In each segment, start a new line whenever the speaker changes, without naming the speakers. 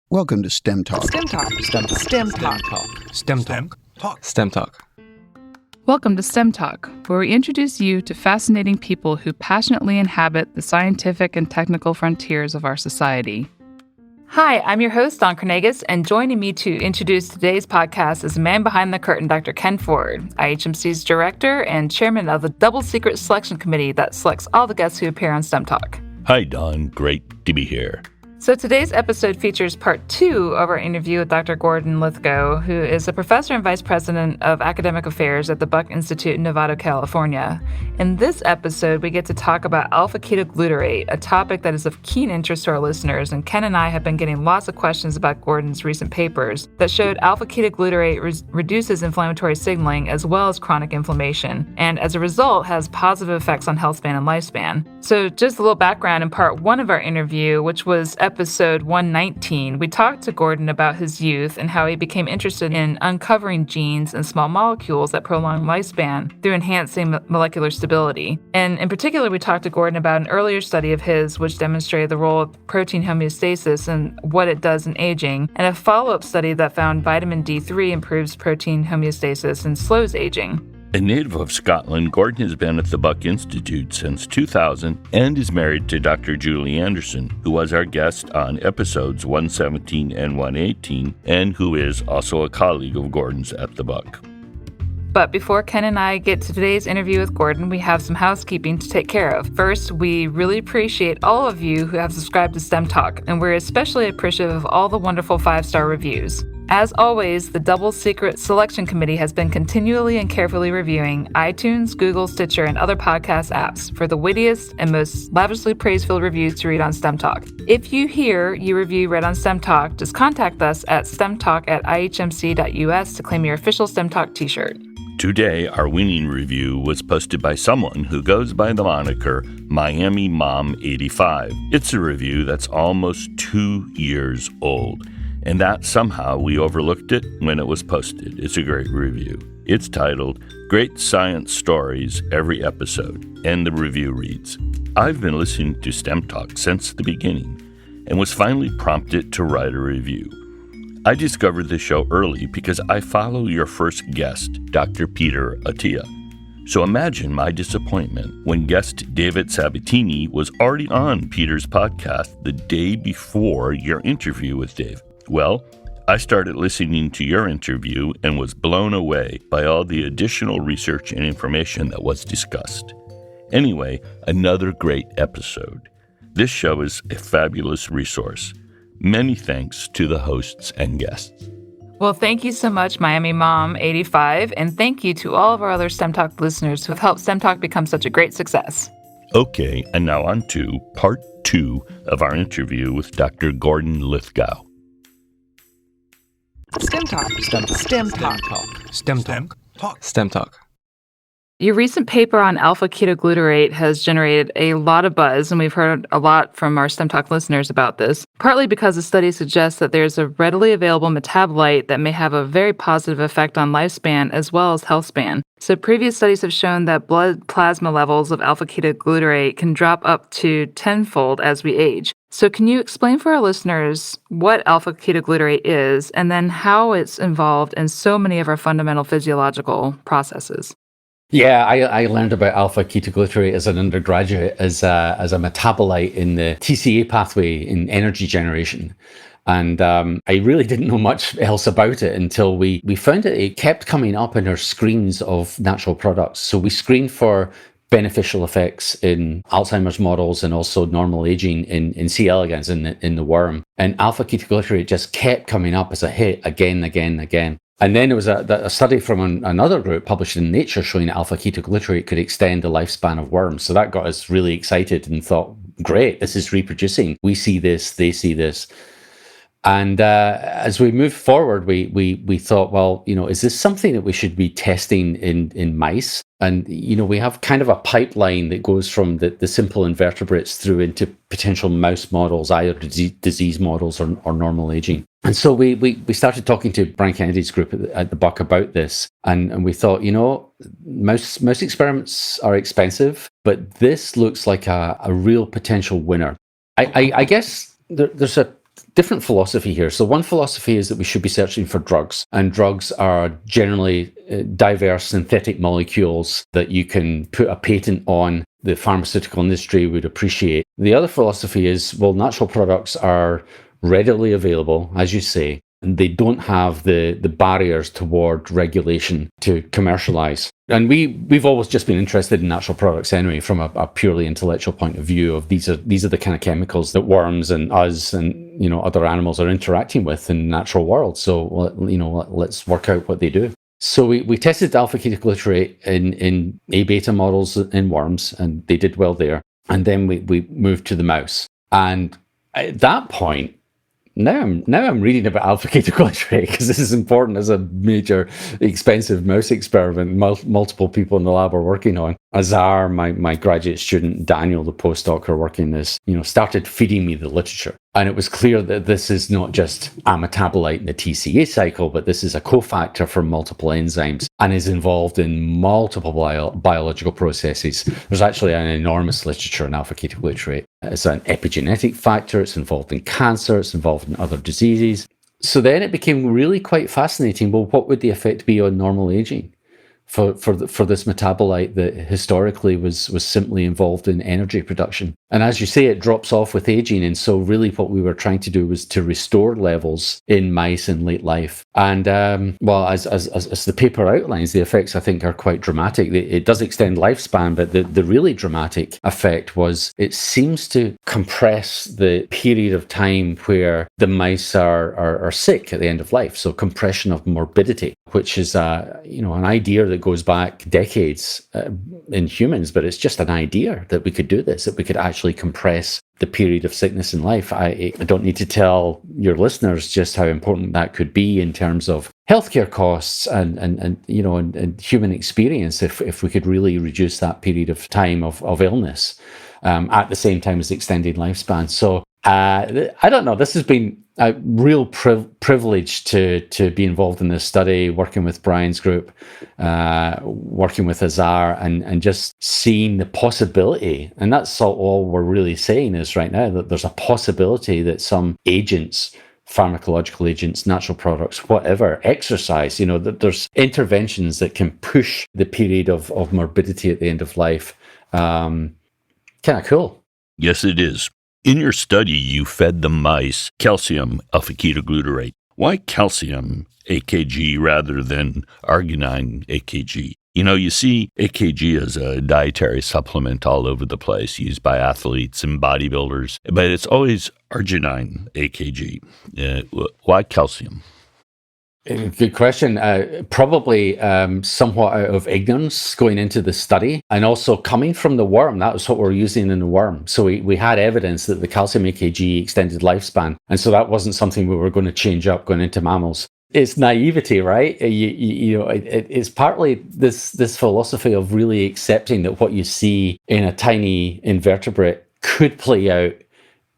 Welcome to STEM Talk.
STEM Talk. STEM Talk. STEM Talk.
STEM Talk.
STEM Talk.
Welcome to STEM Talk, where we introduce you to fascinating people who passionately inhabit the scientific and technical frontiers of our society. Hi, I'm your host, Dawn Cornegas, and joining me to introduce today's podcast is the man behind the curtain, Dr. Ken Ford, IHMC's director and chairman of the double secret selection committee that selects all the guests who appear on STEM Talk.
Hi, Dawn. Great to be here.
So today's episode features part 2 of our interview with Dr. Gordon Lithgow, who is a professor and vice president of academic affairs at the Buck Institute in Novato, California. In this episode, we get to talk about alpha-ketoglutarate, a topic that is of keen interest to our listeners, and Ken and I have been getting lots of questions about Gordon's recent papers that showed alpha-ketoglutarate reduces inflammatory signaling as well as chronic inflammation, and as a result has positive effects on healthspan and lifespan. So just a little background in part 1 of our interview, which was episode 119, we talked to Gordon about his youth and how he became interested in uncovering genes and small molecules that prolong lifespan through enhancing molecular stability. And in particular, we talked to Gordon about an earlier study of his which demonstrated the role of protein homeostasis and what it does in aging, and a follow-up study that found vitamin D3 improves protein homeostasis and slows aging.
A native of Scotland, Gordon has been at the Buck Institute since 2000 and is married to Dr. Julie Anderson, who was our guest on episodes 117 and 118, and who is also a colleague of Gordon's at the Buck.
But before Ken and I get to today's interview with Gordon, we have some housekeeping to take care of. First, we really appreciate all of you who have subscribed to STEM Talk, and we're especially appreciative of all the wonderful 5-star reviews. As always, the Double Secret Selection Committee has been continually and carefully reviewing iTunes, Google, Stitcher, and other podcast apps for the wittiest and most lavishly praise-filled reviews to read on STEM Talk. If you hear your review read on STEM Talk, just contact us at stemtalk@ihmc.us to claim your official STEM Talk t-shirt.
Today, our winning review was posted by someone who goes by the moniker Miami Mom 85. It's a review that's almost 2 years old, and that somehow we overlooked it when it was posted. It's a great review. It's titled, Great Science Stories Every Episode, and the review reads, I've been listening to STEM Talk since the beginning and was finally prompted to write a review. I discovered the show early because I follow your first guest, Dr. Peter Attia. So imagine my disappointment when guest David Sabatini was already on Peter's podcast the day before your interview with Dave. Well, I started listening to your interview and was blown away by all the additional research and information that was discussed. Anyway, another great episode. This show is a fabulous resource. Many thanks to the hosts and guests.
Well, thank you so much, Miami Mom 85, and thank you to all of our other STEM Talk listeners who have helped STEM Talk become such a great success.
Okay, and now on to part 2 of our interview with Dr. Gordon Lithgow.
STEM Talk. STEM Talk. STEM Talk.
STEM Talk.
STEM Talk.
Your recent paper on alpha-ketoglutarate has generated a lot of buzz, and we've heard a lot from our STEM Talk listeners about this, partly because the study suggests that there's a readily available metabolite that may have a very positive effect on lifespan as well as healthspan. So previous studies have shown that blood plasma levels of alpha-ketoglutarate can drop up to 10-fold as we age. So can you explain for our listeners what alpha-ketoglutarate is and then how it's involved in so many of our fundamental physiological processes?
Yeah, I learned about alpha-ketoglutarate as an undergraduate as a metabolite in the TCA pathway in energy generation. And I really didn't know much else about it until we found that it kept coming up in our screens of natural products. So we screened for beneficial effects in Alzheimer's models and also normal aging in C. elegans in the worm. And alpha-ketoglutarate just kept coming up as a hit again. And then there was a study from another group published in Nature showing alpha-ketoglutarate could extend the lifespan of worms. So that got us really excited and thought, great, this is reproducing. We see this, they see this. And as we moved forward, we thought, well, is this something that we should be testing in mice? And, we have kind of a pipeline that goes from the simple invertebrates through into potential mouse models, either disease models or normal aging. And so we started talking to Brian Kennedy's group at the Buck about this. And we thought, mouse experiments are expensive, but this looks like a real potential winner. I guess there's a different philosophy here. So one philosophy is that we should be searching for drugs, and drugs are generally diverse synthetic molecules that you can put a patent on, the pharmaceutical industry would appreciate. The other philosophy is, well, natural products are readily available, as you say, and they don't have the barriers toward regulation to commercialize. And we've always just been interested in natural products anyway, from a purely intellectual point of view of these are the kind of chemicals that worms and us and other animals are interacting with in the natural world. So let's work out what they do. So we tested alpha-ketoglutarate in A beta models in worms, and they did well there. And then we moved to the mouse. And at that point, now I'm reading about alpha-ketoglutarate because this is important as a major expensive mouse experiment multiple people in the lab are working on. Azar, my graduate student, Daniel, the postdoc, are working this, started feeding me the literature. And it was clear that this is not just a metabolite in the TCA cycle, but this is a cofactor for multiple enzymes and is involved in multiple biological processes. There's actually an enormous literature on alpha-ketoglutarate. It's an epigenetic factor, it's involved in cancer, it's involved in other diseases. So then it became really quite fascinating. Well, what would the effect be on normal aging for this metabolite that historically was simply involved in energy production? And as you say, it drops off with aging. And so really what we were trying to do was to restore levels in mice in late life. And as the paper outlines, the effects, I think, are quite dramatic. It does extend lifespan, but the really dramatic effect was it seems to compress the period of time where the mice are sick at the end of life. So compression of morbidity, which is an idea that goes back decades in humans, but it's just an idea that we could do this, that we could actually compress the period of sickness in life. I don't need to tell your listeners just how important that could be in terms of healthcare costs and human experience if we could really reduce that period of time of illness at the same time as extending lifespan. So I don't know. This has been a real privilege to be involved in this study, working with Brian's group, working with Azar, and just seeing the possibility. And that's all we're really saying is right now that there's a possibility that some agents, pharmacological agents, natural products, whatever, exercise, that there's interventions that can push the period of morbidity at the end of life. Kind of cool.
Yes, it is. In your study, you fed the mice calcium alpha-ketoglutarate. Why calcium AKG rather than arginine AKG? You see AKG as a dietary supplement all over the place, used by athletes and bodybuilders, but it's always arginine AKG. Why calcium?
Good question. Probably somewhat out of ignorance going into the study, and also coming from the worm. That was what we're using in the worm. So we had evidence that the calcium AKG extended lifespan, and so that wasn't something we were going to change up going into mammals. It's naivety, right? It's partly this philosophy of really accepting that what you see in a tiny invertebrate could play out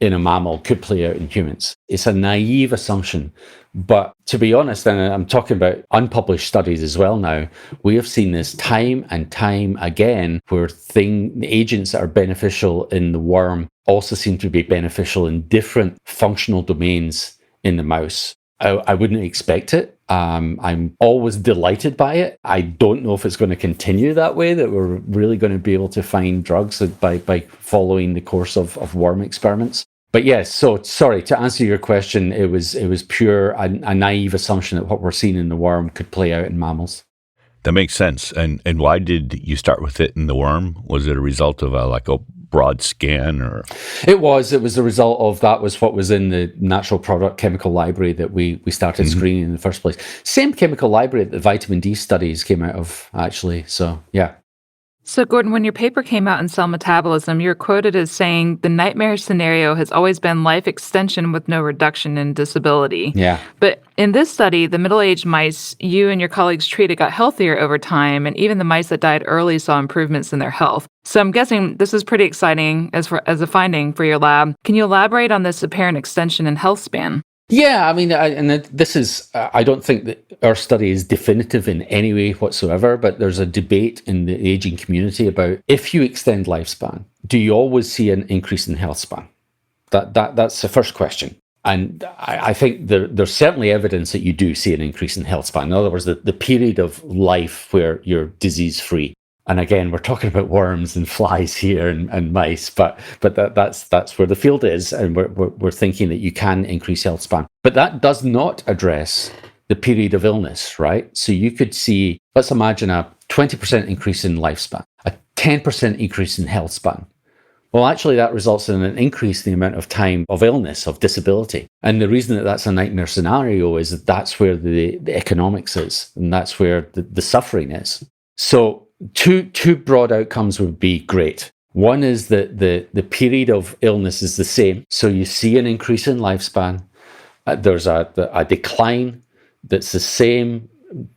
in a mammal, could play out in humans. It's a naive assumption. But to be honest, and I'm talking about unpublished studies as well now, we have seen this time and time again where agents that are beneficial in the worm also seem to be beneficial in different functional domains in the mouse. I wouldn't expect it. I'm always delighted by it. I don't know if it's going to continue that way, that we're really going to be able to find drugs by following the course of worm experiments. But yes, so sorry, to answer your question, it was pure a naive assumption that what we're seeing in the worm could play out in mammals.
That makes sense. And why did you start with it in the worm? Was it a result of a broad scan, or? It
was a result of that was what was in the natural product chemical library that we started screening in the first place. Same chemical library that the vitamin D studies came out of, actually. So, yeah.
So, Gordon, when your paper came out in Cell Metabolism, you're quoted as saying, the nightmare scenario has always been life extension with no reduction in disability.
Yeah.
But in this study, the middle-aged mice you and your colleagues treated got healthier over time, and even the mice that died early saw improvements in their health. So I'm guessing this is pretty exciting as a finding for your lab. Can you elaborate on this apparent extension in health span?
Yeah, I mean, this is, I don't think that our study is definitive in any way whatsoever, but there's a debate in the aging community about if you extend lifespan, do you always see an increase in health span? That's the first question. And I think there's certainly evidence that you do see an increase in health span. In other words, the period of life where you're disease-free. And again, we're talking about worms and flies here and mice, but that's where the field is, and we're thinking that you can increase health span. But that does not address the period of illness, right? So you could see, let's imagine a 20% increase in lifespan, a 10% increase in health span. Well, actually, that results in an increase in the amount of time of illness, of disability. And the reason that that's a nightmare scenario is that that's where the economics is, and that's where the suffering is. So two broad outcomes would be great. One is that the period of illness is the same. So you see an increase in lifespan. There's a decline that's the same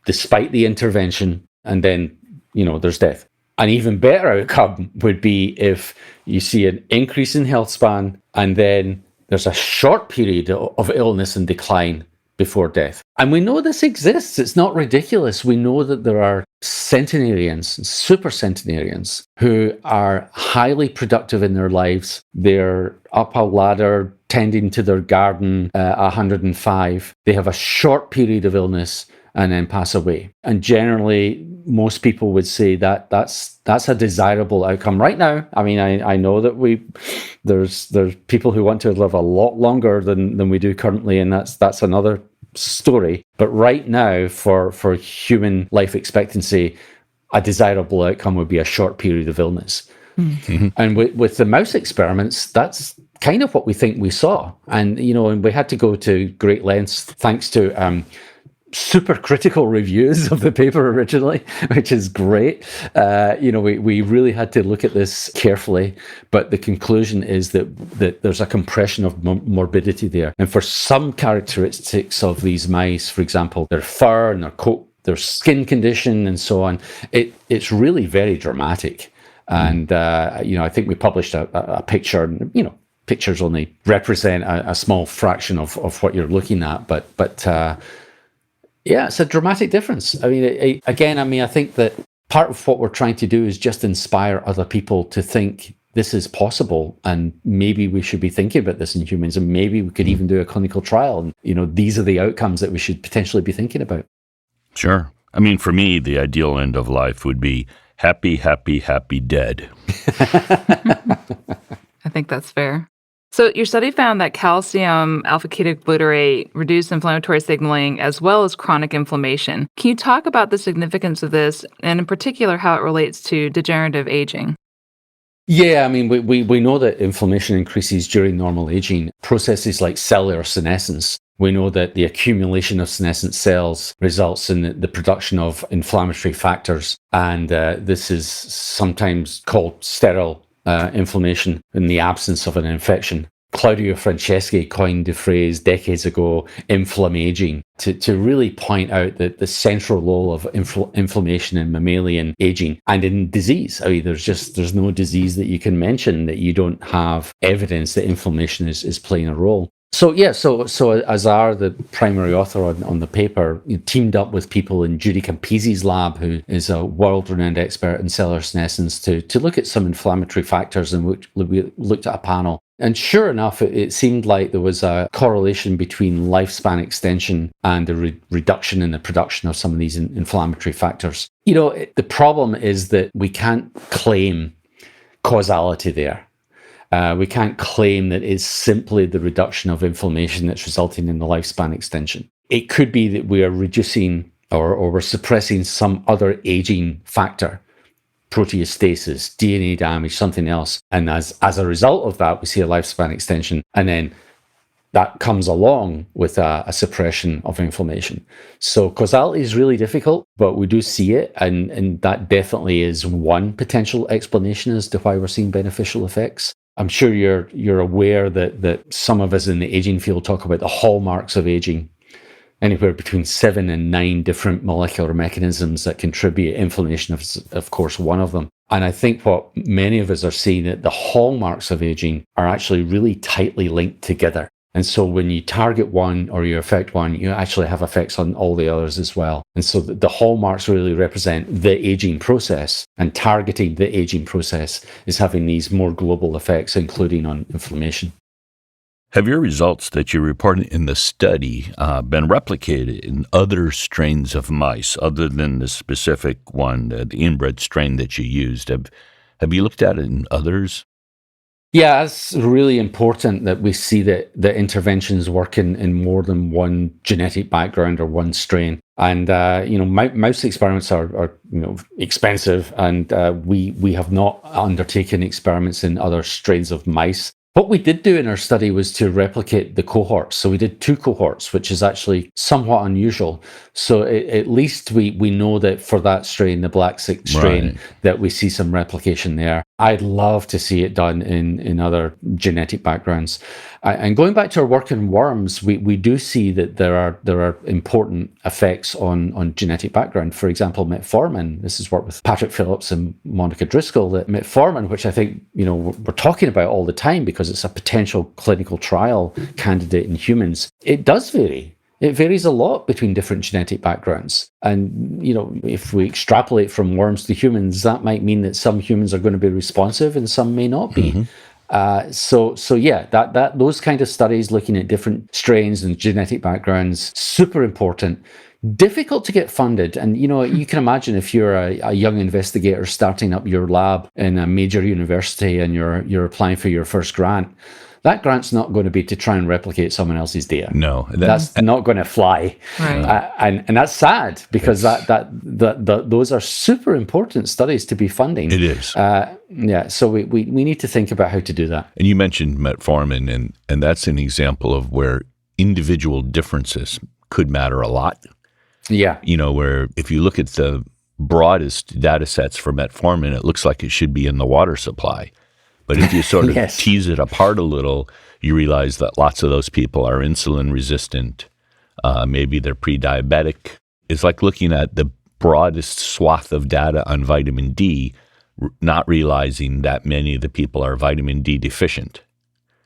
despite the intervention. And then, there's death. An even better outcome would be if you see an increase in health span and then there's a short period of illness and decline before death. And we know this exists. It's not ridiculous. We know that there are centenarians, super centenarians, who are highly productive in their lives. They're up a ladder, tending to their garden at 105. They have a short period of illness and then pass away. And generally, most people would say that that's a desirable outcome right now. I mean, I know that there's people who want to live a lot longer than we do currently, and that's another story. But right now, for human life expectancy, a desirable outcome would be a short period of illness. Mm-hmm. And with the mouse experiments, that's kind of what we think we saw. And and we had to go to great lengths, thanks to super critical reviews of the paper originally, which is great. We really had to look at this carefully, but the conclusion is that there's a compression of morbidity there. And for some characteristics of these mice, for example, their fur and their coat, their skin condition and so on, it's really very dramatic. And, I think we published a picture, and, pictures only represent a small fraction of what you're looking at, but yeah, it's a dramatic difference. I mean, I think that part of what we're trying to do is just inspire other people to think this is possible, and maybe we should be thinking about this in humans, and maybe we could even do a clinical trial. And, these are the outcomes that we should potentially be thinking about.
Sure. I mean, for me, the ideal end of life would be happy, happy, happy, dead.
I think that's fair. So your study found that calcium alpha-ketoglutarate reduced inflammatory signaling as well as chronic inflammation. Can you talk about the significance of this, and in particular how it relates to degenerative aging?
Yeah, I mean, we know that inflammation increases during normal aging. Processes like cellular senescence. We know that the accumulation of senescent cells results in the production of inflammatory factors, and this is sometimes called sterile inflammation in the absence of an infection. Claudio Franceschi coined the phrase decades ago, inflammaging, to really point out that the central role of inflammation in mammalian aging and in disease. I mean, there's no disease that you can mention that you don't have evidence that inflammation is playing a role. So Azar, the primary author on the paper, teamed up with people in Judy Campisi's lab, who is a world-renowned expert in cellular senescence, to look at some inflammatory factors, and we looked at a panel. And sure enough, it seemed like there was a correlation between lifespan extension and the reduction in the production of some of these inflammatory factors. The problem is that we can't claim causality there. We can't claim that it's simply the reduction of inflammation that's resulting in the lifespan extension. It could be that we are reducing or we're suppressing some other aging factor, proteostasis, DNA damage, something else. And as a result of that, we see a lifespan extension. And then that comes along with a suppression of inflammation. So causality is really difficult, but we do see it. And that definitely is one potential explanation as to why we're seeing beneficial effects. I'm sure you're aware that some of us in the aging field talk about the hallmarks of aging, anywhere between 7 and 9 different molecular mechanisms that contribute. Inflammation is, of course, one of them. And I think what many of us are seeing, that the hallmarks of aging are actually really tightly linked together. And so when you target one or you affect one, you actually have effects on all the others as well. And so the hallmarks really represent the aging process, and targeting the aging process is having these more global effects, including on inflammation.
Have your results that you reported in the study been replicated in other strains of mice other than the specific one, the inbred strain that you used? Have you looked at it in others?
Yeah, it's really important that we see that the interventions work in more than one genetic background or one strain. And mouse experiments are expensive, and we have not undertaken experiments in other strains of mice. What we did do in our study was to replicate the cohorts. So we did 2 cohorts, which is actually somewhat unusual. So at least we know that for that strain, the black 6 strain,
Right.
that we see some replication there. I'd love to see it done in other genetic backgrounds. And going back to our work in worms, we do see that there are important effects on genetic background. For example, metformin. This is work with Patrick Phillips and Monica Driscoll. That metformin, which I think we're talking about all the time because it's a potential clinical trial candidate in humans, it does vary. It varies a lot between different genetic backgrounds. And, if we extrapolate from worms to humans, that might mean that some humans are going to be responsive and some may not be. Mm-hmm. Those kind of studies looking at different strains and genetic backgrounds, super important. Difficult to get funded. And, you can imagine if you're a young investigator starting up your lab in a major university and you're applying for your first grant, that grant's not going to be to try and replicate someone else's data.
No,
that's not going to fly.
Right.
And that's sad because those are super important studies to be funding.
It is.
So we need to think about how to do that.
And you mentioned metformin, and that's an example of where individual differences could matter a lot.
Yeah.
Where if you look at the broadest data sets for metformin, it looks like it should be in the water supply. But if you sort of
Yes.
tease it apart a little, you realize that lots of those people are insulin resistant. Maybe they're pre-diabetic. It's like looking at the broadest swath of data on vitamin D, not realizing that many of the people are vitamin D deficient.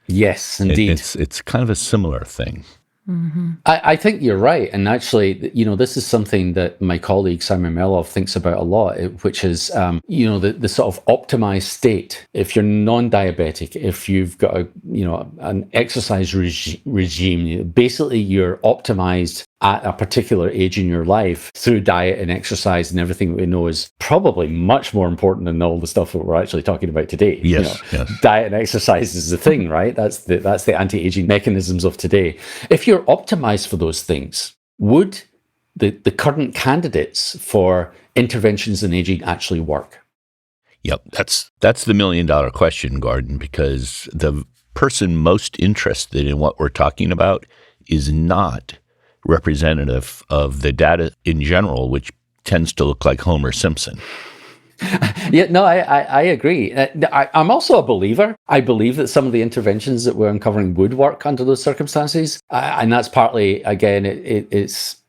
Yes, indeed.
It's kind of a similar thing.
Mm-hmm.
I think you're right. And actually, this is something that my colleague Simon Melov thinks about a lot, which is, the sort of optimized state. If you're non-diabetic, if you've got an exercise regime, basically you're optimized at a particular age in your life through diet and exercise and everything that we know is probably much more important than all the stuff that we're actually talking about today.
Yes.
Diet and exercise is the thing, right? That's the anti-aging mechanisms of today. If you're optimized for those things, would the current candidates for interventions in aging actually work?
Yep, that's the $1 million question, Gordon, because the person most interested in what we're talking about is not representative of the data in general, which tends to look like Homer Simpson.
Yeah, no, I agree. I'm also a believer. I believe that some of the interventions that we're uncovering would work under those circumstances. And that's partly, again, it's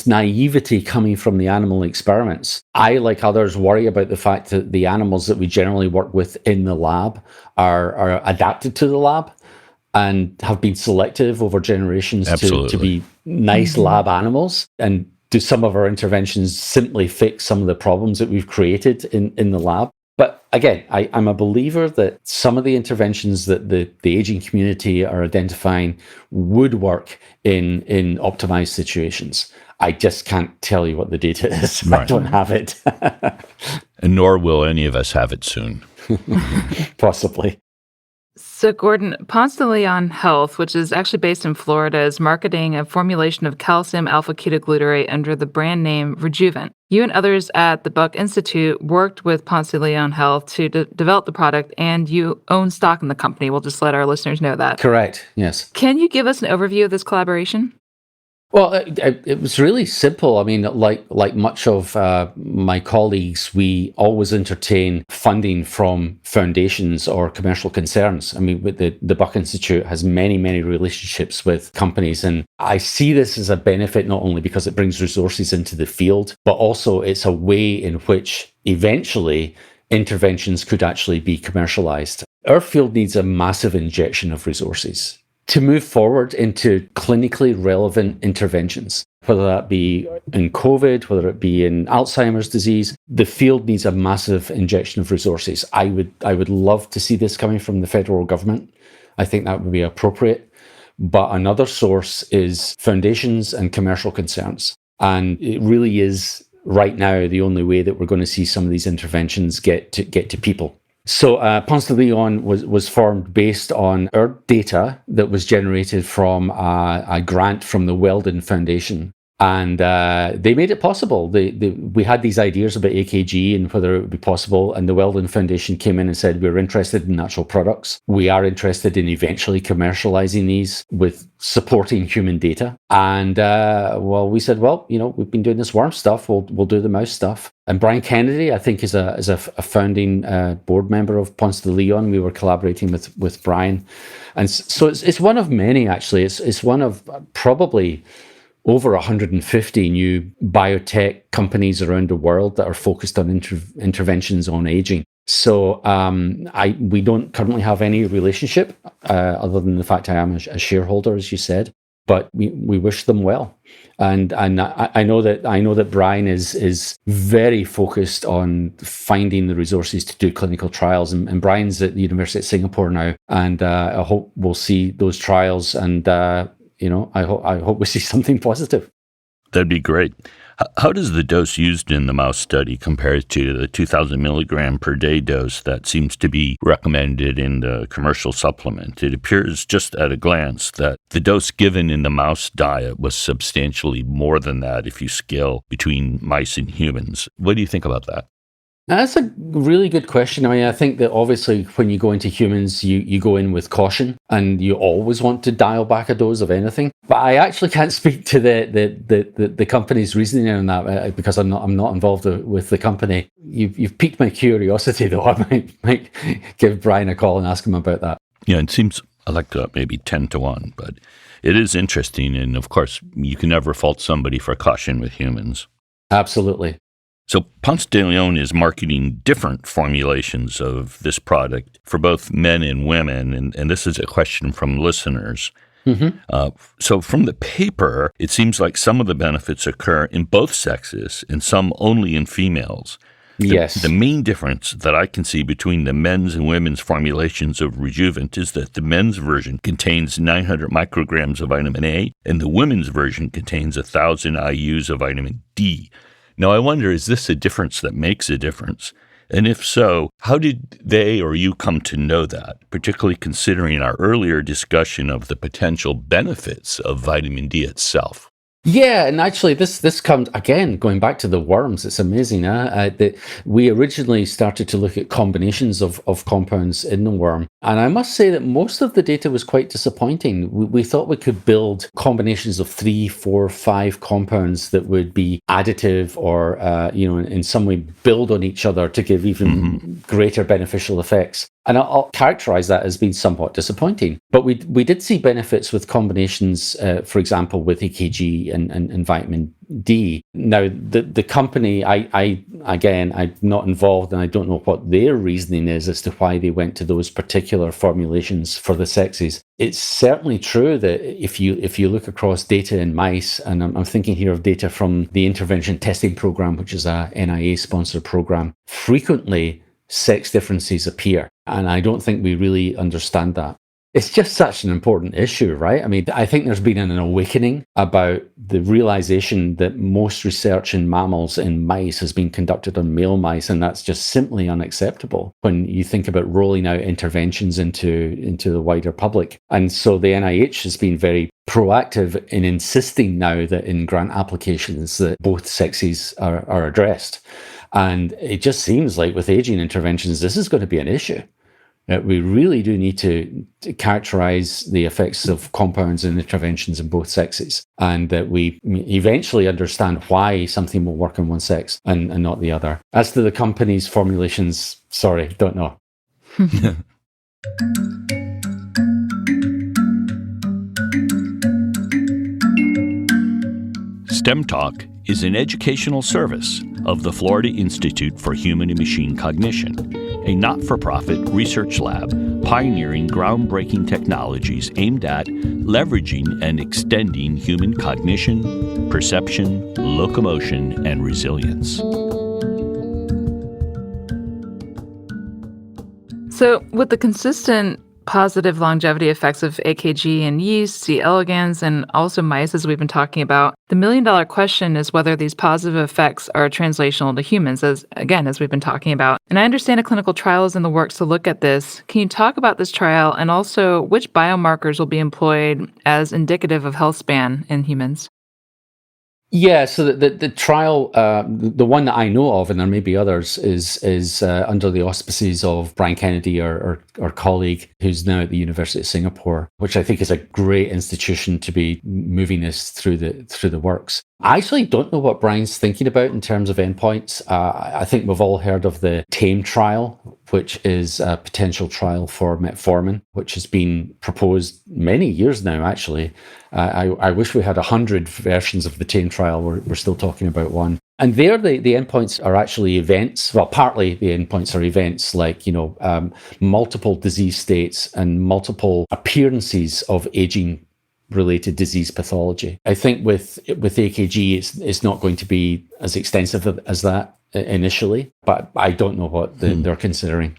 naivety coming from the animal experiments. I, like others, worry about the fact that the animals that we generally work with in the lab are adapted to the lab and have been selective over generations to be nice lab animals. And do some of our interventions simply fix some of the problems that we've created in the lab? But again, I'm a believer that some of the interventions that the aging community are identifying would work in optimized situations. I just can't tell you what the data is. Right. I don't have it.
And nor will any of us have it soon.
Possibly.
So, Gordon, Ponce de Leon Health, which is actually based in Florida, is marketing a formulation of calcium alpha-ketoglutarate under the brand name Rejuvent. You and others at the Buck Institute worked with Ponce de Leon Health to develop the product, and you own stock in the company. We'll just let our listeners know that.
Correct, yes.
Can you give us an overview of this collaboration?
Well, it was really simple. I mean, like much of my colleagues, we always entertain funding from foundations or commercial concerns. I mean, the Buck Institute has many, many relationships with companies. And I see this as a benefit, not only because it brings resources into the field, but also it's a way in which eventually interventions could actually be commercialized. Our field needs a massive injection of resources to move forward into clinically relevant interventions, whether that be in COVID, whether it be in Alzheimer's disease. The field needs a massive injection of resources. I would love to see this coming from the federal government. I think that would be appropriate. but another source is foundations and commercial concerns. And it really is right now the only way that we're going to see some of these interventions get to people. So Ponce de Leon was formed based on our data that was generated from a grant from the Weldon Foundation. And they made it possible. We had these ideas about AKG and whether it would be possible. And the Weldon Foundation came in and said, we're interested in natural products. We are interested in eventually commercializing these with supporting human data. And we said, we've been doing this worm stuff. We'll do the mouse stuff. And Brian Kennedy, I think, is a founding board member of Ponce de Leon. We were collaborating with Brian. And so it's one of many, actually. It's one of probably over 150 new biotech companies around the world that are focused on interventions on aging. So we don't currently have any relationship other than the fact I am a shareholder, as you said, but we wish them well. And I know that Brian is very focused on finding the resources to do clinical trials. And Brian's at the University of Singapore now, and I hope we'll see those trials and I hope we see something positive.
That'd be great. How does the dose used in the mouse study compare to the 2,000 milligram per day dose that seems to be recommended in the commercial supplement? It appears just at a glance that the dose given in the mouse diet was substantially more than that if you scale between mice and humans. What do you think about that?
That's a really good question. I mean, I think that obviously when you go into humans, you go in with caution and you always want to dial back a dose of anything. But I actually can't speak to the company's reasoning on that because I'm not involved with the company. You've piqued my curiosity, though. I might give Brian a call and ask him about that.
Yeah, it seems I like maybe 10 to 1, but it is interesting. And of course, you can never fault somebody for caution with humans.
Absolutely.
So Ponce de Leon is marketing different formulations of this product for both men and women, and this is a question from listeners. Mm-hmm. So from the paper, it seems like some of the benefits occur in both sexes and some only in females.
Yes.
The main difference that I can see between the men's and women's formulations of Rejuvent is that the men's version contains 900 micrograms of vitamin A, and the women's version contains 1,000 IUs of vitamin D. Now, I wonder, is this a difference that makes a difference? And if so, how did they or you come to know that, particularly considering our earlier discussion of the potential benefits of vitamin D itself?
Yeah, and actually this comes, again, going back to the worms. It's amazing that we originally started to look at combinations of compounds in the worm. And I must say that most of the data was quite disappointing. We thought we could build combinations of 3, 4, 5 compounds that would be additive or, in some way build on each other to give even greater beneficial effects. And I'll characterize that as being somewhat disappointing. But we did see benefits with combinations, for example, with EKG and vitamin D. Now, the company, I'm not involved, and I don't know what their reasoning is as to why they went to those particular formulations for the sexes. It's certainly true that if you look across data in mice, and I'm thinking here of data from the Intervention Testing Program, which is a NIA-sponsored program, frequently sex differences appear. And I don't think we really understand that. It's just such an important issue, right? I mean, I think there's been an awakening about the realization that most research in mammals in mice has been conducted on male mice, and that's just simply unacceptable when you think about rolling out interventions into the wider public. And so the NIH has been very proactive in insisting now that in grant applications that both sexes are addressed. And it just seems like with aging interventions, this is going to be an issue. We really do need to characterize the effects of compounds and interventions in both sexes, and that we eventually understand why something will work in one sex and not the other. As to the company's formulations, sorry, don't know.
STEM Talk is an educational service of the Florida Institute for Human and Machine Cognition, a not-for-profit research lab pioneering groundbreaking technologies aimed at leveraging and extending human cognition, perception, locomotion, and resilience.
So with the consistent positive longevity effects of AKG in yeast, C. elegans, and also mice, as we've been talking about. The million-dollar question is whether these positive effects are translational to humans, as we've been talking about. And I understand a clinical trial is in the works to look at this. Can you talk about this trial and also which biomarkers will be employed as indicative of health span in humans?
Yeah, so the trial, the one that I know of, and there may be others, is under the auspices of Brian Kennedy, our colleague, who's now at the University of Singapore, which I think is a great institution to be moving this through the works. I actually don't know what Brian's thinking about in terms of endpoints. I think we've all heard of the TAME trial, which is a potential trial for metformin, which has been proposed many years now, actually. I wish we had 100 versions of the TAME trial. We're still talking about one. And there, the endpoints are actually events. Well, partly the endpoints are events like, multiple disease states and multiple appearances of aging related disease pathology. I think with AKG, it's not going to be as extensive as that initially, but I don't know what they're considering.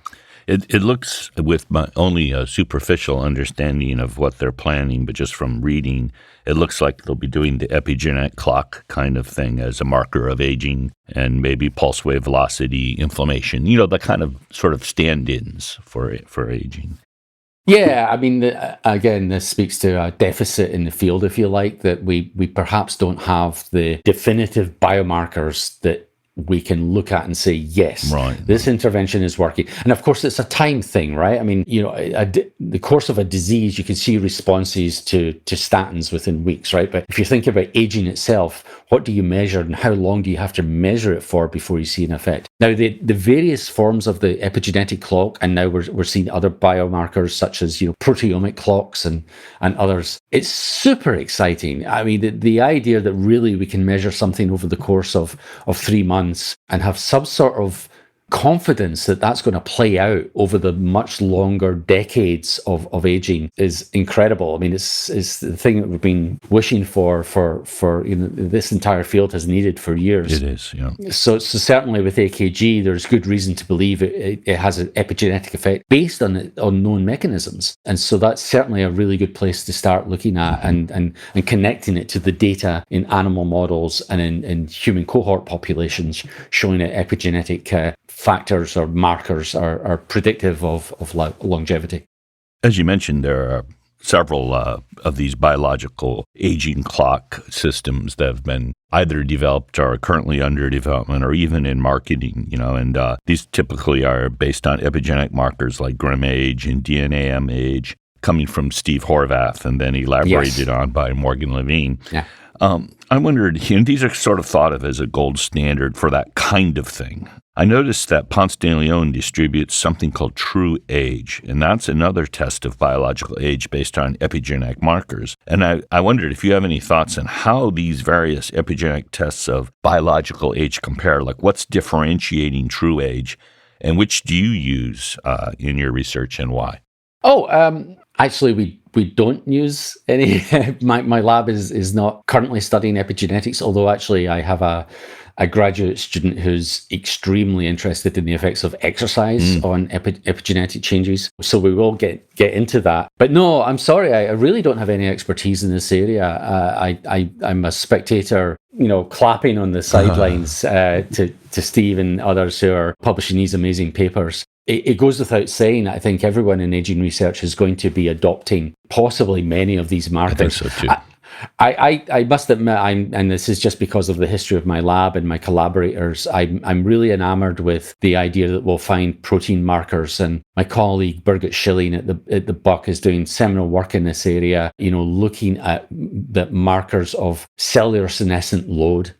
It looks, with my only a superficial understanding of what they're planning, but just from reading, it looks like they'll be doing the epigenetic clock kind of thing as a marker of aging, and maybe pulse wave velocity, inflammation, the kind of sort of stand-ins for aging.
Yeah, I mean, again, this speaks to a deficit in the field, if you like, that we perhaps don't have the definitive biomarkers that we can look at and say, yes, right, this intervention is working. And of course, it's a time thing, right? I mean, the course of a disease, you can see responses to statins within weeks, right? But if you think about aging itself, what do you measure and how long do you have to measure it for before you see an effect? Now, the various forms of the epigenetic clock, and now we're seeing other biomarkers such as, proteomic clocks and others. It's super exciting. I mean, the idea that really we can measure something over the course of 3 months and have some sort of confidence that that's going to play out over the much longer decades of aging is incredible. I mean, it's the thing that we've been wishing for this entire field has needed for years.
It is, yeah.
So certainly with AKG, there's good reason to believe it has an epigenetic effect based on known mechanisms. And so that's certainly a really good place to start looking at and connecting it to the data in animal models and in human cohort populations showing that epigenetic factors or markers are predictive of longevity.
As you mentioned, there are several of these biological aging clock systems that have been either developed or are currently under development or even in marketing, and these typically are based on epigenetic markers like Grimm age and DNA-M age, coming from Steve Horvath and then elaborated on by Morgan Levine.
Yeah.
I wondered, these are sort of thought of as a gold standard for that kind of thing. I noticed that Ponce de Leon distributes something called true age, and that's another test of biological age based on epigenetic markers. And I wondered if you have any thoughts on how these various epigenetic tests of biological age compare, like what's differentiating true age, and which do you use in your research and why?
Actually, we don't use any. My lab is not currently studying epigenetics, although actually I have a graduate student who's extremely interested in the effects of exercise on epigenetic changes. So we will get into that. But no, I'm sorry, I really don't have any expertise in this area. I'm a spectator, clapping on the sidelines to Steve and others who are publishing these amazing papers. It goes without saying, I think everyone in aging research is going to be adopting possibly many of these markers.
I think so too.
I must admit, and this is just because of the history of my lab and my collaborators, I'm really enamored with the idea that we'll find protein markers. And my colleague Birgit Schilling at the Buck is doing seminal work in this area, looking at the markers of cellular senescent load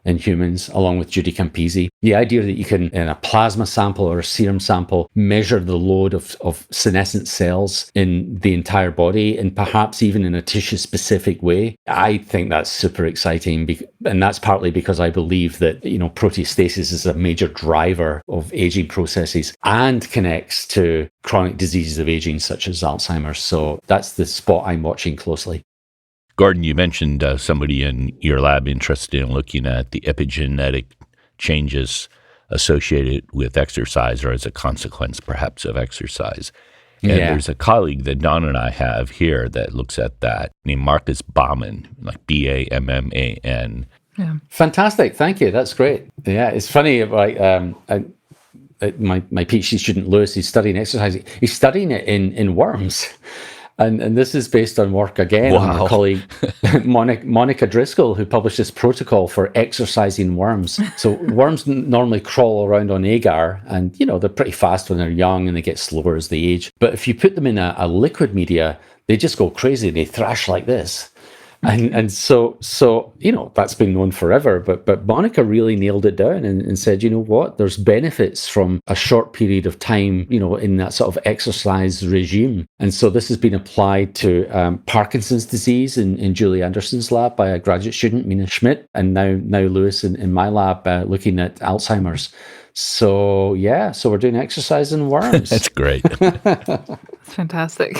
in humans, along with Judy Campisi. The idea that you can, in a plasma sample or a serum sample, measure the load of senescent cells in the entire body, and perhaps even in a tissue-specific way, I think that's super exciting. And that's partly because I believe that, proteostasis is a major driver of aging processes and connects to chronic diseases of aging, such as Alzheimer's. So that's the spot I'm watching closely.
Gordon, you mentioned somebody in your lab interested in looking at the epigenetic changes associated with exercise or as a consequence, perhaps, of exercise. And
Yeah.
there's a colleague that Don and I have here that looks at that named Marcus Baumann, like Bamman.
Fantastic. Thank you. That's great. Yeah, it's funny. Like my PhD student Lewis, he's studying exercise. He's studying it in worms, and this is based on work again on
Wow.
our colleague Monica Driscoll, who published this protocol for exercising worms. So worms normally crawl around on agar, and they're pretty fast when they're young, and they get slower as they age. But if you put them in a liquid media, they just go crazy. They thrash like this. And so that's been known forever, but Monica really nailed it down and said, you know what, there's benefits from a short period of time, in that sort of exercise regime. And so this has been applied to Parkinson's disease in Julie Anderson's lab by a graduate student, Mina Schmidt, and now Lewis in my lab looking at Alzheimer's. So we're doing exercise in worms.
That's great.
That's fantastic.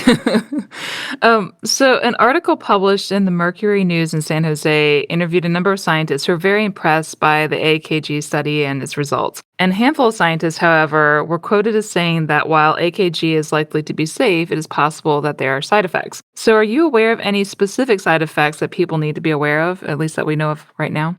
So an article published in the Mercury News in San Jose interviewed a number of scientists who are very impressed by the AKG study and its results. And a handful of scientists, however, were quoted as saying that while AKG is likely to be safe, it is possible that there are side effects. So are you aware of any specific side effects that people need to be aware of, at least that we know of right now?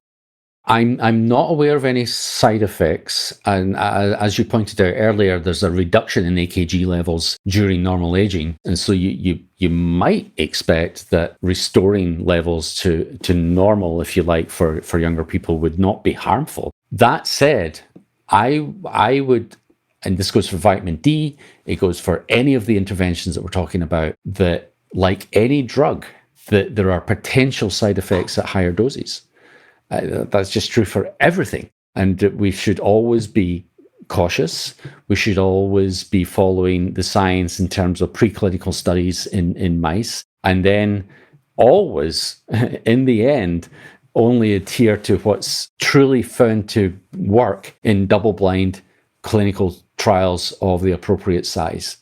I'm not aware of any side effects, and as you pointed out earlier, there's a reduction in AKG levels during normal aging, and so you might expect that restoring levels to normal, if you like, for younger people would not be harmful. That said, I would, and this goes for vitamin D, it goes for any of the interventions that we're talking about, that like any drug, that there are potential side effects at higher doses. That's just true for everything. And we should always be cautious. We should always be following the science in terms of preclinical studies in mice. And then always, in the end, only adhere to what's truly found to work in double-blind clinical trials of the appropriate size.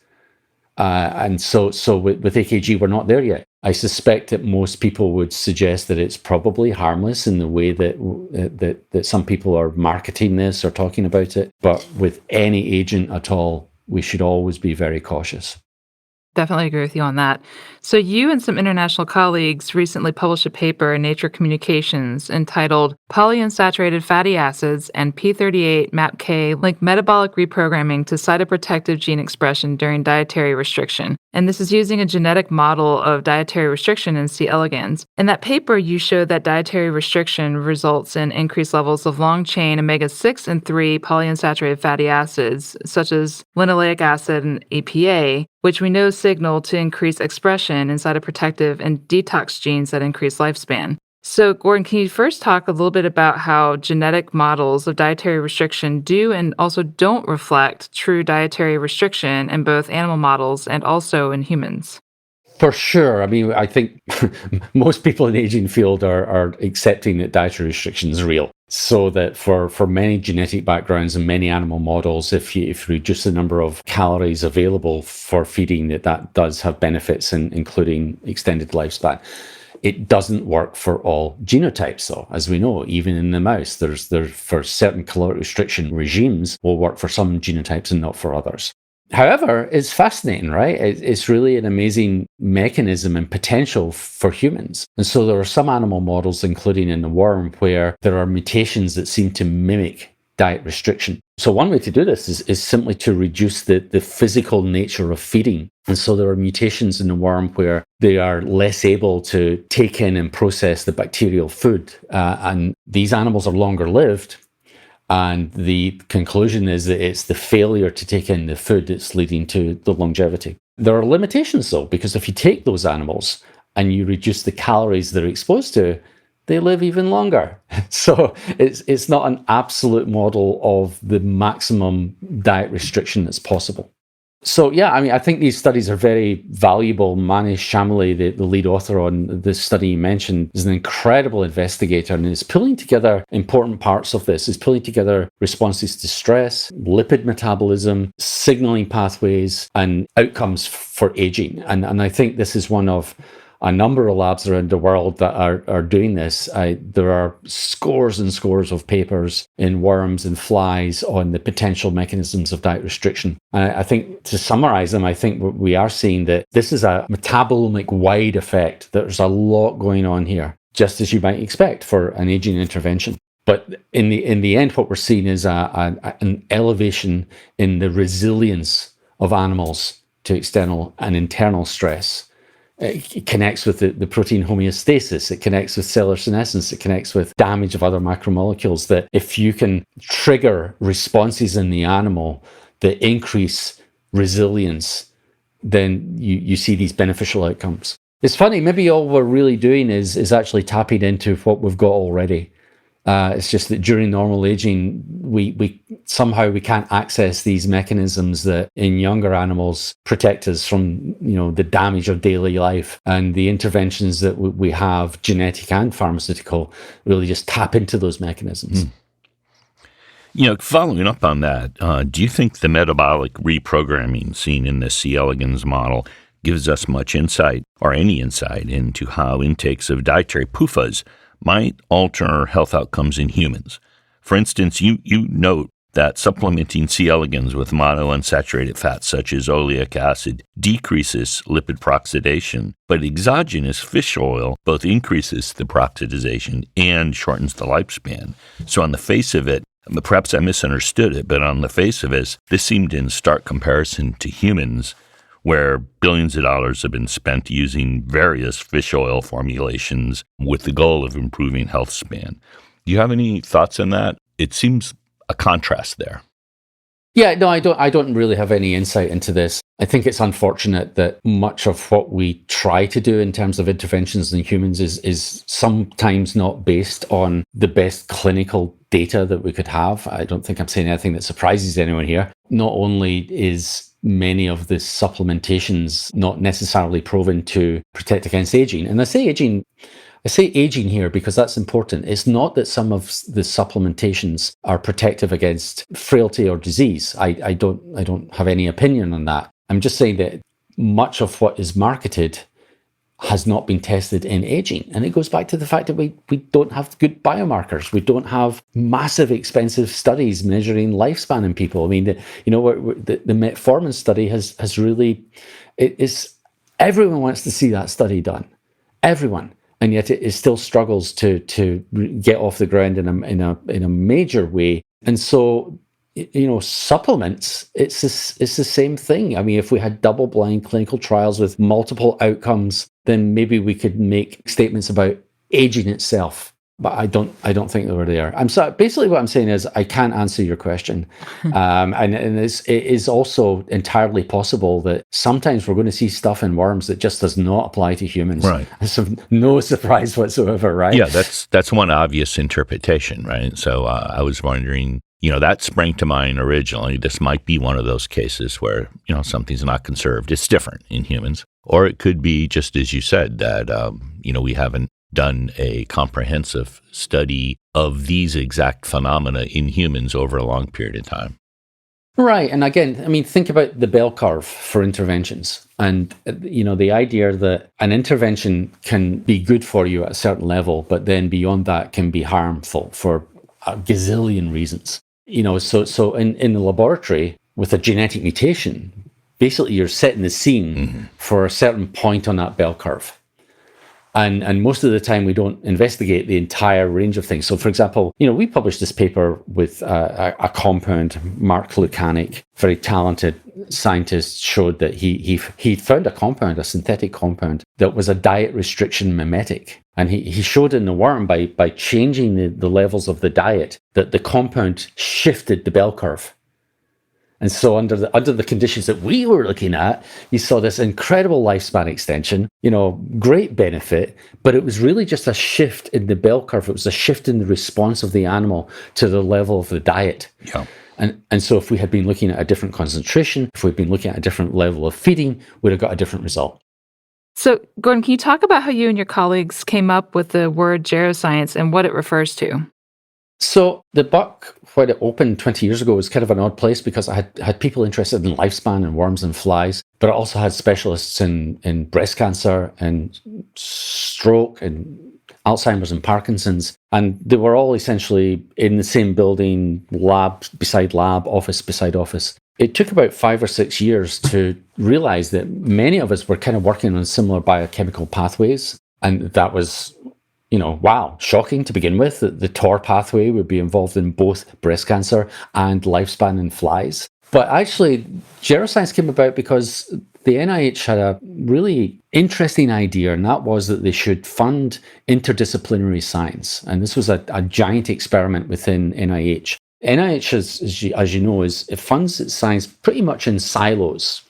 And so with AKG, we're not there yet. I suspect that most people would suggest that it's probably harmless in the way that some people are marketing this or talking about it. But with any agent at all, we should always be very cautious.
Definitely agree with you on that. So you and some international colleagues recently published a paper in Nature Communications entitled Polyunsaturated Fatty Acids and P38 MAPK Link Metabolic Reprogramming to Cytoprotective Gene Expression During Dietary Restriction. And this is using a genetic model of dietary restriction in C. elegans. In that paper, you showed that dietary restriction results in increased levels of long-chain omega-6 and 3 polyunsaturated fatty acids, such as linoleic acid and EPA, which we know signal to increase expression in cytoprotective and detox genes that increase lifespan. So, Gordon, can you first talk a little bit about how genetic models of dietary restriction do and also don't reflect true dietary restriction in both animal models and also in humans?
For sure. I mean, I think most people in the aging field are accepting that dietary restriction is real. So that for many genetic backgrounds and many animal models, if you reduce the number of calories available for feeding, that does have benefits, including extended lifespan. It doesn't work for all genotypes, though, as we know. Even in the mouse, there's for certain caloric restriction regimes will work for some genotypes and not for others. However, it's fascinating, right? It's really an amazing mechanism and potential for humans. And so there are some animal models, including in the worm, where there are mutations that seem to mimic diet restriction. So one way to do this is simply to reduce the physical nature of feeding. And so there are mutations in the worm where they are less able to take in and process the bacterial food. And these animals are longer lived. And the conclusion is that it's the failure to take in the food that's leading to the longevity. There are limitations, though, because if you take those animals and you reduce the calories they're exposed to, they live even longer. So it's not an absolute model of the maximum diet restriction that's possible. So yeah, I mean, I think these studies are very valuable. Manish Shamali, the lead author on this study you mentioned, is an incredible investigator and is pulling together important parts of this. He's pulling together responses to stress, lipid metabolism, signaling pathways, and outcomes for aging. And I think this is one of a number of labs around the world that are doing this. There are scores and scores of papers in worms and flies on the potential mechanisms of diet restriction. And I think to summarize them, I think we are seeing that this is a metabolomic wide effect. There's a lot going on here, just as you might expect for an aging intervention. But in the end, what we're seeing is an elevation in the resilience of animals to external and internal stress. It connects with the protein homeostasis. It connects with cellular senescence. It connects with damage of other macromolecules. That if you can trigger responses in the animal that increase resilience, then you see these beneficial outcomes. It's funny, maybe all we're really doing is actually tapping into what we've got already. It's just that during normal aging, we somehow we can't access these mechanisms that in younger animals protect us from the damage of daily life, and the interventions that we have, genetic and pharmaceutical, really just tap into those mechanisms.
Following up on that, do you think the metabolic reprogramming seen in the C. elegans model gives us much insight or any insight into how intakes of dietary PUFAs might alter health outcomes in humans? For instance, you note that supplementing C. elegans with monounsaturated fats such as oleic acid decreases lipid peroxidation, but exogenous fish oil both increases the peroxidization and shortens the lifespan. So on the face of it, perhaps I misunderstood it, but on the face of it, this seemed in stark comparison to humans, where billions of dollars have been spent using various fish oil formulations with the goal of improving health span. Do you have any thoughts on that? It seems a contrast there.
Yeah, no, I don't really have any insight into this. I think it's unfortunate that much of what we try to do in terms of interventions in humans is sometimes not based on the best clinical data that we could have. I don't think I'm saying anything that surprises anyone here. Not only is many of the supplementations not necessarily proven to protect against aging, and I say aging here because that's important. It's not that some of the supplementations are protective against frailty or disease. I don't have any opinion on that. I'm just saying that much of what is marketed has not been tested in aging. And it goes back to the fact that we don't have good biomarkers. We don't have massive, expensive studies measuring lifespan in people. I mean, the metformin study has really, everyone wants to see that study done. Everyone. And yet it still struggles to get off the ground in a major way. And so, supplements, it's the same thing. I mean, if we had double-blind clinical trials with multiple outcomes, then maybe we could make statements about aging itself. But I don't think they were there. I'm sorry. Basically, what I'm saying is I can't answer your question, and it is also entirely possible that sometimes we're going to see stuff in worms that just does not apply to humans.
Right.
So no surprise whatsoever, right?
Yeah, that's one obvious interpretation, right? So I was wondering, that sprang to mind originally. This might be one of those cases where something's not conserved. It's different in humans, or it could be just as you said that we haven't done a comprehensive study of these exact phenomena in humans over a long period of time.
Right. And again, I mean, think about the bell curve for interventions. And, the idea that an intervention can be good for you at a certain level, but then beyond that can be harmful for a gazillion reasons. So in the laboratory with a genetic mutation, basically you're setting the scene for a certain point on that bell curve. And most of the time we don't investigate the entire range of things. So for example, we published this paper with a compound, Mark Lukanik, very talented scientist, showed that he found a compound, a synthetic compound, that was a diet restriction mimetic. And he showed in the worm by changing the levels of the diet that the compound shifted the bell curve. And so under the conditions that we were looking at, you saw this incredible lifespan extension, great benefit, but it was really just a shift in the bell curve. It was a shift in the response of the animal to the level of the diet.
Yeah.
And so if we had been looking at a different concentration, if we'd been looking at a different level of feeding, we'd have got a different result.
So, Gordon, can you talk about how you and your colleagues came up with the word geroscience and what it refers to?
So the Buck, when it opened 20 years ago, was kind of an odd place because I had people interested in lifespan and worms and flies, but it also had specialists in breast cancer and stroke and Alzheimer's and Parkinson's. And they were all essentially in the same building, lab beside lab, office beside office. It took about 5 or 6 years to realize that many of us were kind of working on similar biochemical pathways. And that was, wow, shocking to begin with, that the TOR pathway would be involved in both breast cancer and lifespan in flies. But actually, geroscience came about because the NIH had a really interesting idea, and that was that they should fund interdisciplinary science. And this was a giant experiment within NIH. NIH, as you know, it funds its science pretty much in silos.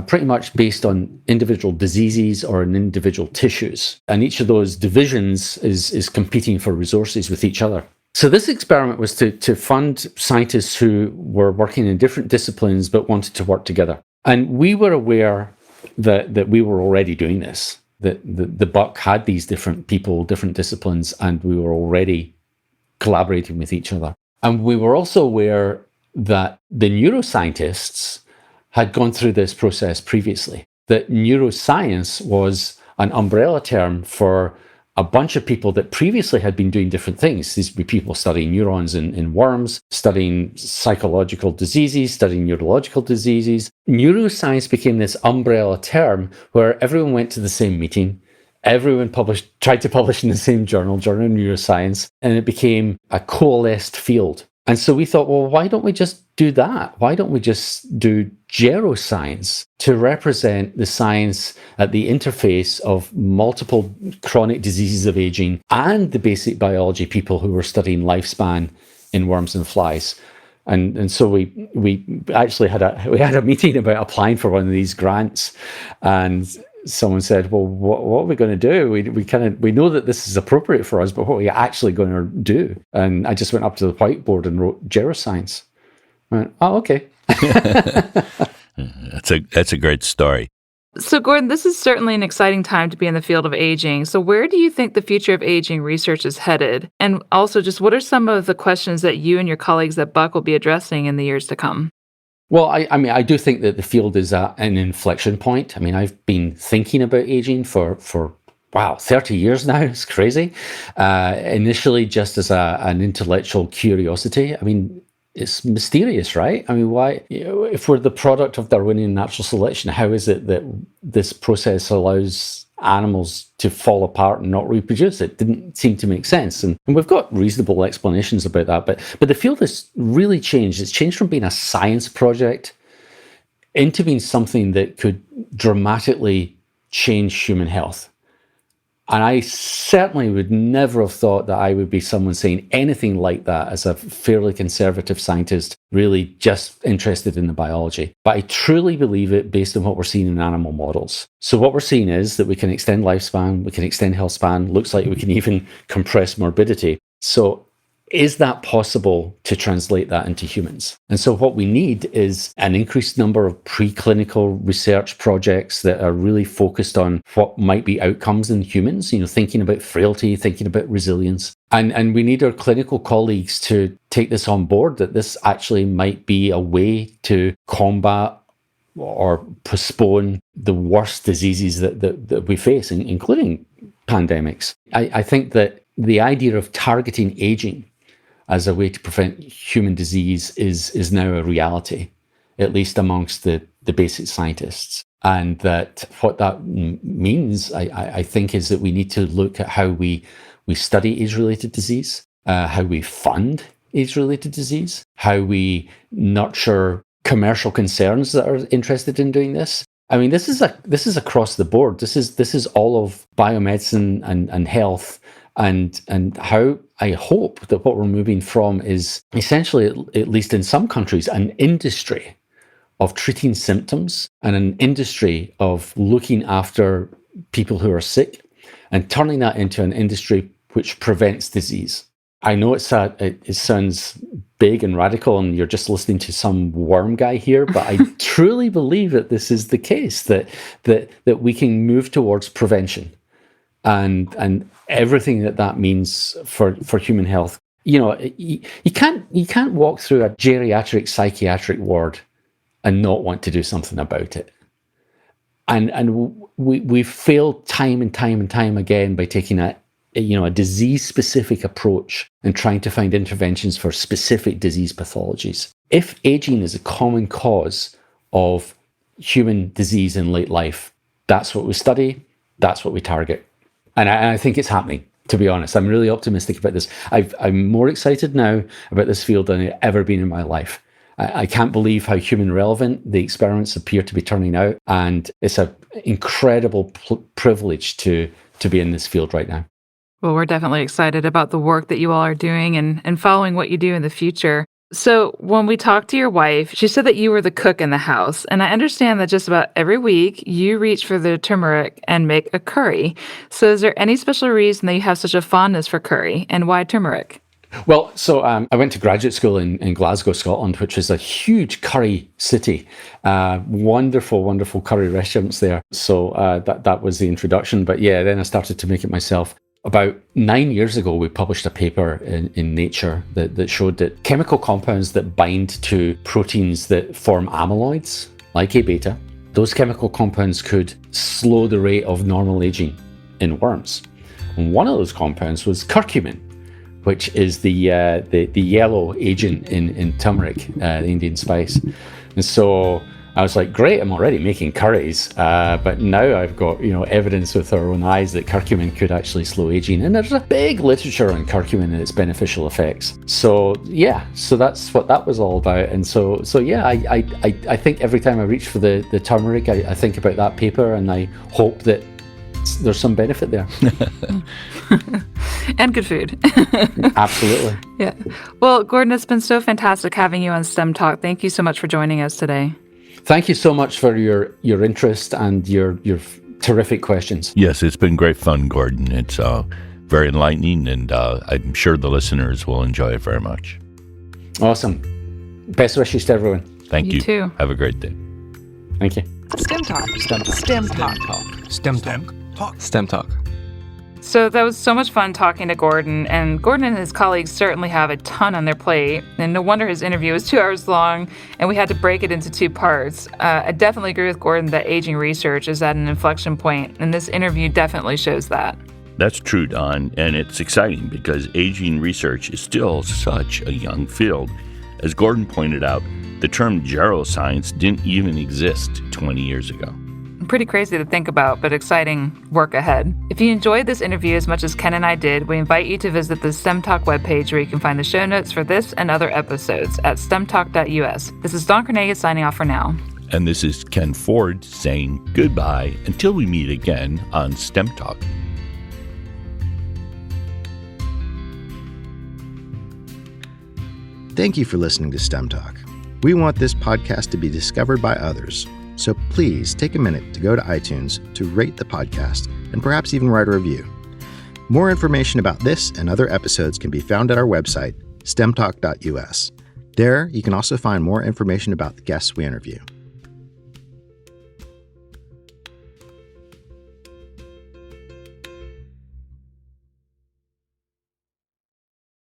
Pretty much based on individual diseases or in individual tissues. And each of those divisions is competing for resources with each other. So this experiment was to fund scientists who were working in different disciplines but wanted to work together. And we were aware that we were already doing this, that the Buck had these different people, different disciplines, and we were already collaborating with each other. And we were also aware that the neuroscientists had gone through this process previously, that neuroscience was an umbrella term for a bunch of people that previously had been doing different things. These were people studying neurons in worms, studying psychological diseases, studying neurological diseases. Neuroscience became this umbrella term where everyone went to the same meeting, everyone tried to publish in the same journal, Journal of Neuroscience, and it became a coalesced field. And so we thought, well, why don't we just do that? Why don't we just do geroscience to represent the science at the interface of multiple chronic diseases of aging and the basic biology people who were studying lifespan in worms and flies? And so we actually had a meeting about applying for one of these grants, and someone said, well, what are we going to do? We know that this is appropriate for us, but what are we actually going to do? And I just went up to the whiteboard and wrote geroscience. I went, oh, okay.
That's a great story.
So, Gordon, this is certainly an exciting time to be in the field of aging. So where do you think the future of aging research is headed? And also, just what are some of the questions that you and your colleagues at Buck will be addressing in the years to come?
Well, I do think that the field is at an inflection point. I mean, I've been thinking about aging for 30 years now. It's crazy. Initially, just as an intellectual curiosity. I mean, it's mysterious, right? I mean, why, if we're the product of Darwinian natural selection, how is it that this process allows animals to fall apart and not reproduce? It didn't seem to make sense. And we've got reasonable explanations about that. But the field has really changed. It's changed from being a science project into being something that could dramatically change human health. And I certainly would never have thought that I would be someone saying anything like that as a fairly conservative scientist, really just interested in the biology. But I truly believe it based on what we're seeing in animal models. So what we're seeing is that we can extend lifespan, we can extend health span, looks like we can even compress morbidity. So is that possible to translate that into humans? And so what we need is an increased number of preclinical research projects that are really focused on what might be outcomes in humans, thinking about frailty, thinking about resilience. And we need our clinical colleagues to take this on board, that this actually might be a way to combat or postpone the worst diseases that we face, including pandemics. I think that the idea of targeting aging as a way to prevent human disease is now a reality, at least amongst the basic scientists. And that what that means, I think, is that we need to look at how we study age-related disease, how we fund age-related disease, how we nurture commercial concerns that are interested in doing this. I mean, this is across the board. This is all of biomedicine and health, and how I hope that what we're moving from is essentially, at least in some countries, an industry of treating symptoms and an industry of looking after people who are sick and turning that into an industry which prevents disease. I know it sounds big and radical and you're just listening to some worm guy here, but I truly believe that this is the case, that we can move towards prevention and everything that means for human health. you can't walk through a geriatric psychiatric ward and not want to do something about it. And we've failed time and time and time again by taking a disease-specific approach and trying to find interventions for specific disease pathologies. If aging is a common cause of human disease in late life, that's what we study, that's what we target. And I think it's happening, to be honest. I'm really optimistic about this. I'm more excited now about this field than I've ever been in my life. I can't believe how human relevant the experiments appear to be turning out. And it's an incredible privilege to be in this field right now.
Well, we're definitely excited about the work that you all are doing and following what you do in the future. So when we talked to your wife, she said that you were the cook in the house. And I understand that just about every week you reach for the turmeric and make a curry. So is there any special reason that you have such a fondness for curry, and why turmeric?
Well, so I went to graduate school in Glasgow, Scotland, which is a huge curry city. Wonderful, wonderful curry restaurants there. So that was the introduction. But yeah, then I started to make it myself. About 9 years ago, we published a paper in Nature that showed that chemical compounds that bind to proteins that form amyloids, like A-beta, those chemical compounds could slow the rate of normal aging in worms. And one of those compounds was curcumin, which is the yellow agent in turmeric, the Indian spice. And so I was like, great, I'm already making curries, but now I've got evidence with our own eyes that curcumin could actually slow aging, and there's a big literature on curcumin and its beneficial effects. So that's what that was all about. And so I think every time I reach for the turmeric, I think about that paper, and I hope that there's some benefit there.
And good food.
Absolutely.
Yeah. Well, Gordon, it's been so fantastic having you on STEM Talk. Thank you so much for joining us today.
Thank you so much for your interest and your terrific questions.
Yes, it's been great fun, Gordon. It's very enlightening, and I'm sure the listeners will enjoy it very much.
Awesome. Best wishes to everyone.
Thank you.
You too.
Have a great day.
Thank you.
STEM Talk. STEM Talk.
STEM Talk.
STEM Talk.
So that was so much fun talking to Gordon, and Gordon and his colleagues certainly have a ton on their plate, and no wonder his interview was 2 hours long, and we had to break it into 2 parts. I definitely agree with Gordon that aging research is at an inflection point, and this interview definitely shows that.
That's true, Don, and it's exciting because aging research is still such a young field. As Gordon pointed out, the term geroscience didn't even exist 20 years ago.
Pretty crazy to think about, but exciting work ahead. If you enjoyed this interview as much as Ken and I did, we invite you to visit the STEM Talk webpage where you can find the show notes for this and other episodes at stemtalk.us. This is Don Cornelius signing off for now.
And this is Ken Ford saying goodbye until we meet again on STEM Talk.
Thank you for listening to STEM Talk. We want this podcast to be discovered by others. So please take a minute to go to iTunes to rate the podcast and perhaps even write a review. More information about this and other episodes can be found at our website, stemtalk.us. There, you can also find more information about the guests we interview.